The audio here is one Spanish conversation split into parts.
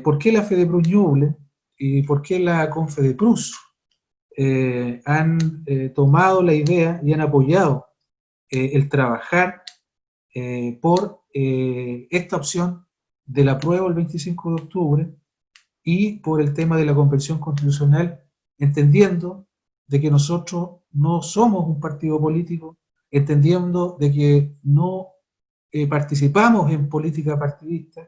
¿por qué la FEDEPRUS Ñuble y por qué la CONFEDEPRUS han tomado la idea y han apoyado el trabajar por esta opción del apruebo el 25 de octubre y por el tema de la Convención Constitucional, entendiendo de que nosotros no somos un partido político, entendiendo de que no participamos en política partidista,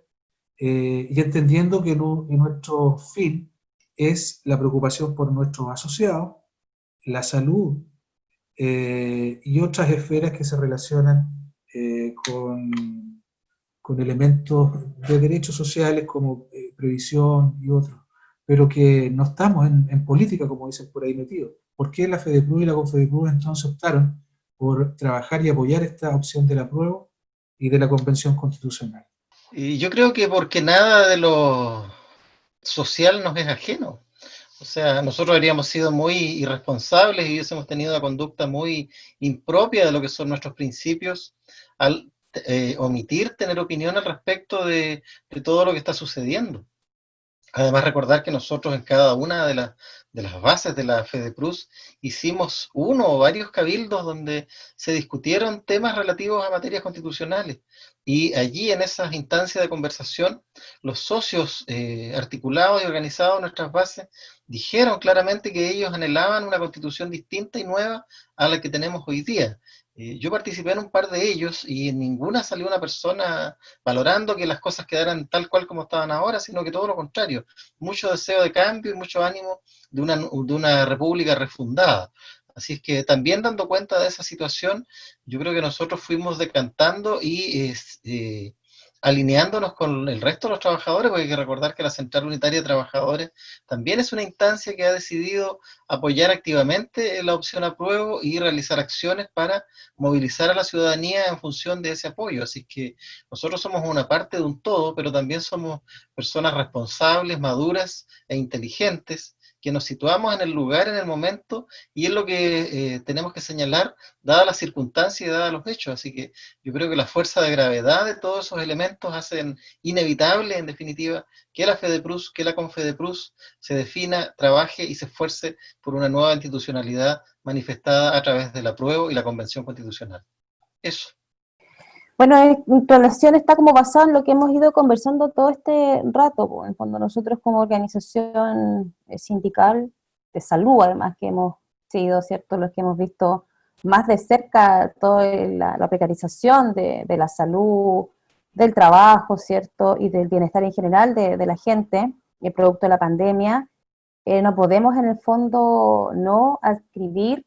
y entendiendo que nuestro fin es la preocupación por nuestros asociados, la salud y otras esferas que se relacionan con elementos de derechos sociales como previsión y otros, pero que no estamos en política, como dicen por ahí metidos. ¿Por qué la FEDEPRUS y la CONFEDEPRUS entonces optaron por trabajar y apoyar esta opción del apruebo y de la Convención Constitucional? Y yo creo que porque nada de lo social nos es ajeno. O sea, nosotros habríamos sido muy irresponsables y hubiésemos tenido una conducta muy impropia de lo que son nuestros principios al omitir tener opinión al respecto de todo lo que está sucediendo. Además, recordar que nosotros en cada una de las bases de la FEDEPRUS hicimos uno o varios cabildos donde se discutieron temas relativos a materias constitucionales. Y allí, en esas instancias de conversación, los socios articulados y organizados de nuestras bases dijeron claramente que ellos anhelaban una constitución distinta y nueva a la que tenemos hoy día. Yo participé en un par de ellos y en ninguna salió una persona valorando que las cosas quedaran tal cual como estaban ahora, sino que todo lo contrario, mucho deseo de cambio y mucho ánimo de una república refundada. Así es que también dando cuenta de esa situación, yo creo que nosotros fuimos decantando y alineándonos con el resto de los trabajadores, porque hay que recordar que la Central Unitaria de Trabajadores también es una instancia que ha decidido apoyar activamente la opción apruebo y realizar acciones para movilizar a la ciudadanía en función de ese apoyo. Así que nosotros somos una parte de un todo, pero también somos personas responsables, maduras e inteligentes, que nos situamos en el lugar, en el momento, y es lo que tenemos que señalar, dadas las circunstancias y dadas los hechos. Así que yo creo que la fuerza de gravedad de todos esos elementos hacen inevitable, en definitiva, que la FEDEPRUS, que la CONFEDEPRUS se defina, trabaje y se esfuerce por una nueva institucionalidad manifestada a través del apruebo y la Convención Constitucional. Eso. Bueno, mi relación está como basada en lo que hemos ido conversando todo este rato, pues, en fondo nosotros como organización sindical de salud, además que hemos sido, ¿cierto?, los que hemos visto más de cerca toda la precarización de la salud, del trabajo, ¿cierto?, y del bienestar en general de la gente, el producto de la pandemia, no podemos en el fondo no adscribir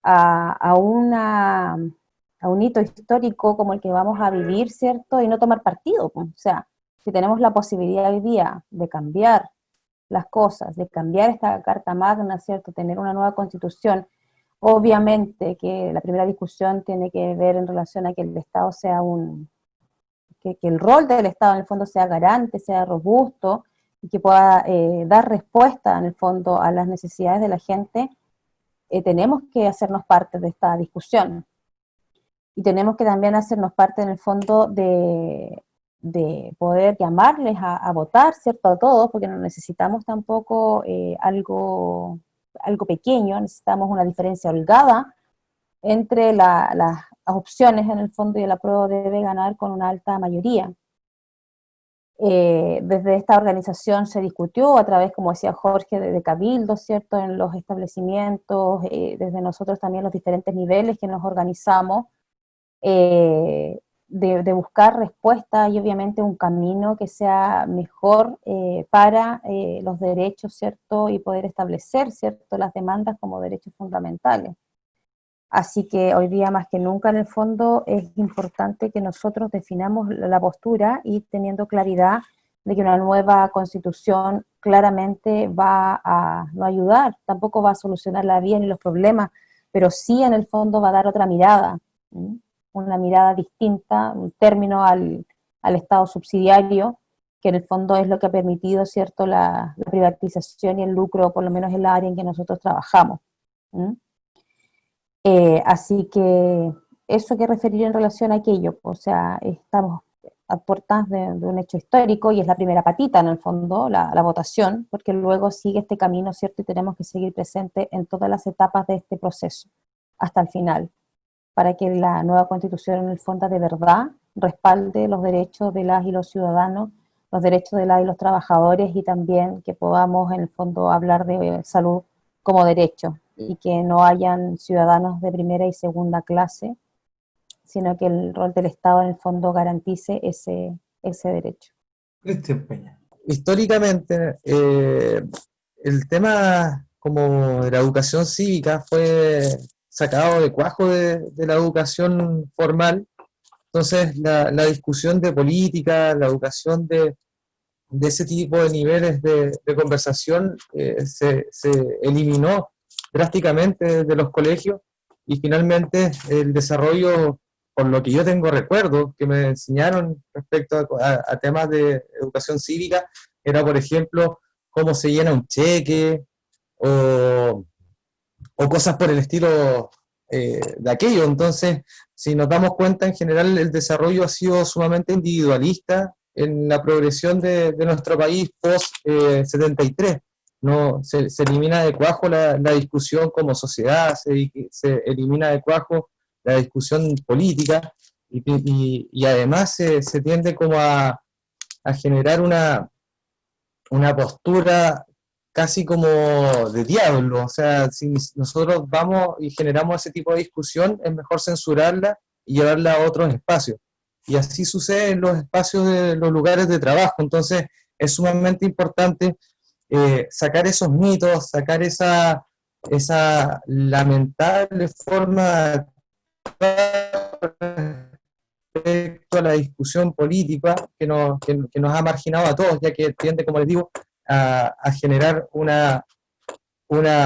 a un hito histórico como el que vamos a vivir, ¿cierto? Y no tomar partido. O sea, si tenemos la posibilidad hoy día de cambiar las cosas, de cambiar esta Carta Magna, ¿cierto? Tener una nueva constitución, obviamente que la primera discusión tiene que ver en relación a que el Estado sea que el rol del Estado en el fondo sea garante, sea robusto, y que pueda dar respuesta en el fondo a las necesidades de la gente. Tenemos que hacernos parte de esta discusión. Y tenemos que también hacernos parte en el fondo de poder llamarles a votar, ¿cierto?, a todos, porque no necesitamos tampoco algo pequeño, necesitamos una diferencia holgada entre las opciones en el fondo, y el apruebo debe ganar con una alta mayoría. Desde esta organización se discutió a través, como decía Jorge, de cabildo, ¿cierto?, en los establecimientos, desde nosotros también los diferentes niveles que nos organizamos, de buscar respuesta y obviamente un camino que sea mejor para los derechos, ¿cierto?, y poder establecer, ¿cierto?, las demandas como derechos fundamentales. Así que hoy día más que nunca en el fondo es importante que nosotros definamos la postura y teniendo claridad de que una nueva constitución claramente va a no ayudar, tampoco va a solucionar la vida ni los problemas, pero sí en el fondo va a dar otra mirada, ¿sí?, una mirada distinta, un término al Estado subsidiario, que en el fondo es lo que ha permitido, ¿cierto?, la privatización y el lucro, por lo menos en la área en que nosotros trabajamos. Así que eso que referir en relación a aquello, o sea, estamos a puertas de un hecho histórico, y es la primera patita en el fondo, la votación, porque luego sigue este camino, ¿cierto? Y tenemos que seguir presentes en todas las etapas de este proceso, hasta el final, para que la nueva Constitución en el fondo de verdad respalde los derechos de las y los ciudadanos, los derechos de las y los trabajadores, y también que podamos en el fondo hablar de salud como derecho, y que no hayan ciudadanos de primera y segunda clase, sino que el rol del Estado en el fondo garantice ese derecho. Cristian Peña. Históricamente, el tema como de la educación cívica fue sacado de cuajo de la educación formal. Entonces la discusión de política, la educación de ese tipo de niveles de conversación se eliminó drásticamente de los colegios, y finalmente el desarrollo, por lo que yo tengo recuerdo, que me enseñaron respecto a temas de educación cívica, era, por ejemplo, cómo se llena un cheque, o cosas por el estilo de aquello. Entonces, si nos damos cuenta, en general el desarrollo ha sido sumamente individualista en la progresión de nuestro país post-73. No, se elimina de cuajo la discusión como sociedad, se elimina de cuajo la discusión política, y además se tiende como a generar una postura casi como de diablo. O sea, si nosotros vamos y generamos ese tipo de discusión, es mejor censurarla y llevarla a otros espacios. Y así sucede en los espacios de los lugares de trabajo. Entonces, es sumamente importante sacar esos mitos, sacar esa lamentable forma respecto a la discusión política que nos ha marginado a todos, ya que tiende, como les digo, a generar una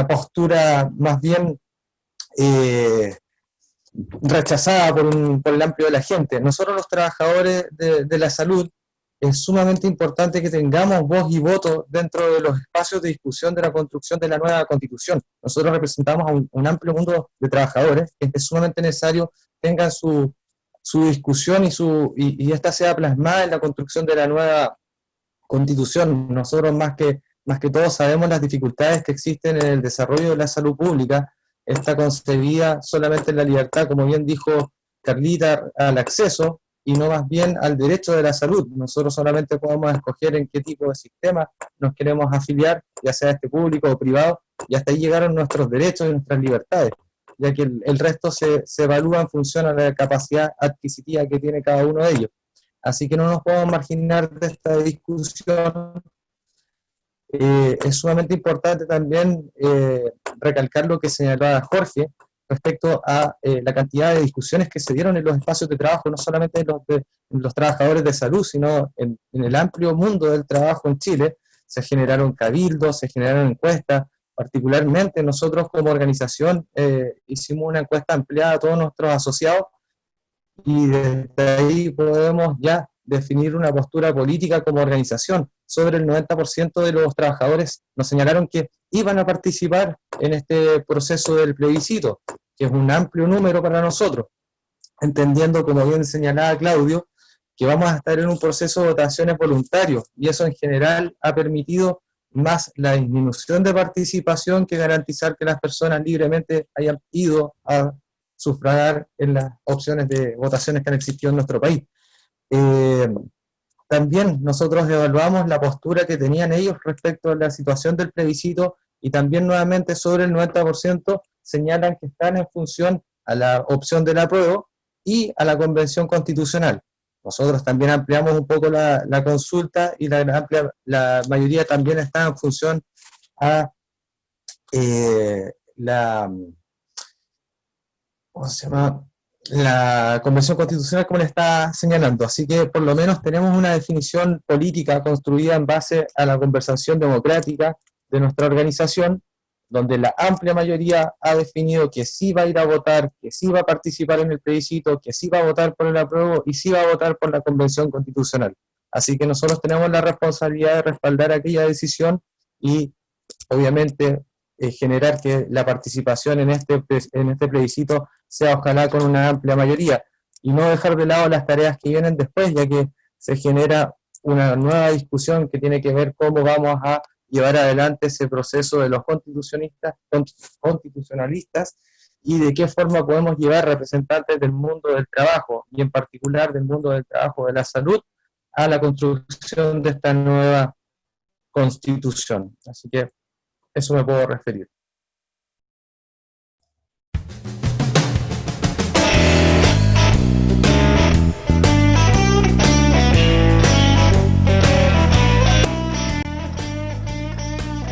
postura más bien rechazada por el amplio de la gente. Nosotros, los trabajadores de la salud, es sumamente importante que tengamos voz y voto dentro de los espacios de discusión de la construcción de la nueva Constitución. Nosotros representamos a un amplio mundo de trabajadores, que es sumamente necesario tengan su discusión y esta sea plasmada en la construcción de la nueva Constitución. Nosotros más que todos sabemos las dificultades que existen en el desarrollo de la salud pública. Está concebida solamente en la libertad, como bien dijo Carlita, al acceso, y no más bien al derecho de la salud. Nosotros solamente podemos escoger en qué tipo de sistema nos queremos afiliar, ya sea este público o privado, y hasta ahí llegaron nuestros derechos y nuestras libertades, ya que el resto se evalúa en función a la capacidad adquisitiva que tiene cada uno de ellos. Así que no nos podemos marginar de esta discusión. Es sumamente importante también recalcar lo que señalaba Jorge respecto a la cantidad de discusiones que se dieron en los espacios de trabajo, no solamente en los trabajadores de salud, sino en el amplio mundo del trabajo en Chile. Se generaron cabildos, se generaron encuestas. Particularmente nosotros como organización hicimos una encuesta ampliada a todos nuestros asociados, y desde ahí podemos ya definir una postura política como organización. Sobre el 90% de los trabajadores nos señalaron que iban a participar en este proceso del plebiscito, que es un amplio número para nosotros, entendiendo, como bien señalaba Claudio, que vamos a estar en un proceso de votaciones voluntarios, y eso en general ha permitido más la disminución de participación que garantizar que las personas libremente hayan ido a sufragar en las opciones de votaciones que han existido en nuestro país. También nosotros evaluamos la postura que tenían ellos respecto a la situación del plebiscito, y también nuevamente sobre el 90% señalan que están en función a la opción del apruebo y a la convención constitucional. Nosotros también ampliamos un poco la consulta, y la mayoría también está en función a la Convención Constitucional, como le está señalando. Así que por lo menos tenemos una definición política construida en base a la conversación democrática de nuestra organización, donde la amplia mayoría ha definido que sí va a ir a votar, que sí va a participar en el plebiscito, que sí va a votar por el apruebo y sí va a votar por la Convención Constitucional. Así que nosotros tenemos la responsabilidad de respaldar aquella decisión y obviamente generar que la participación en este plebiscito sea ojalá con una amplia mayoría, y no dejar de lado las tareas que vienen después, ya que se genera una nueva discusión que tiene que ver cómo vamos a llevar adelante ese proceso de los constitucionalistas y de qué forma podemos llevar representantes del mundo del trabajo, y en particular del mundo del trabajo de la salud, a la construcción de esta nueva constitución. Así que eso me puedo referir.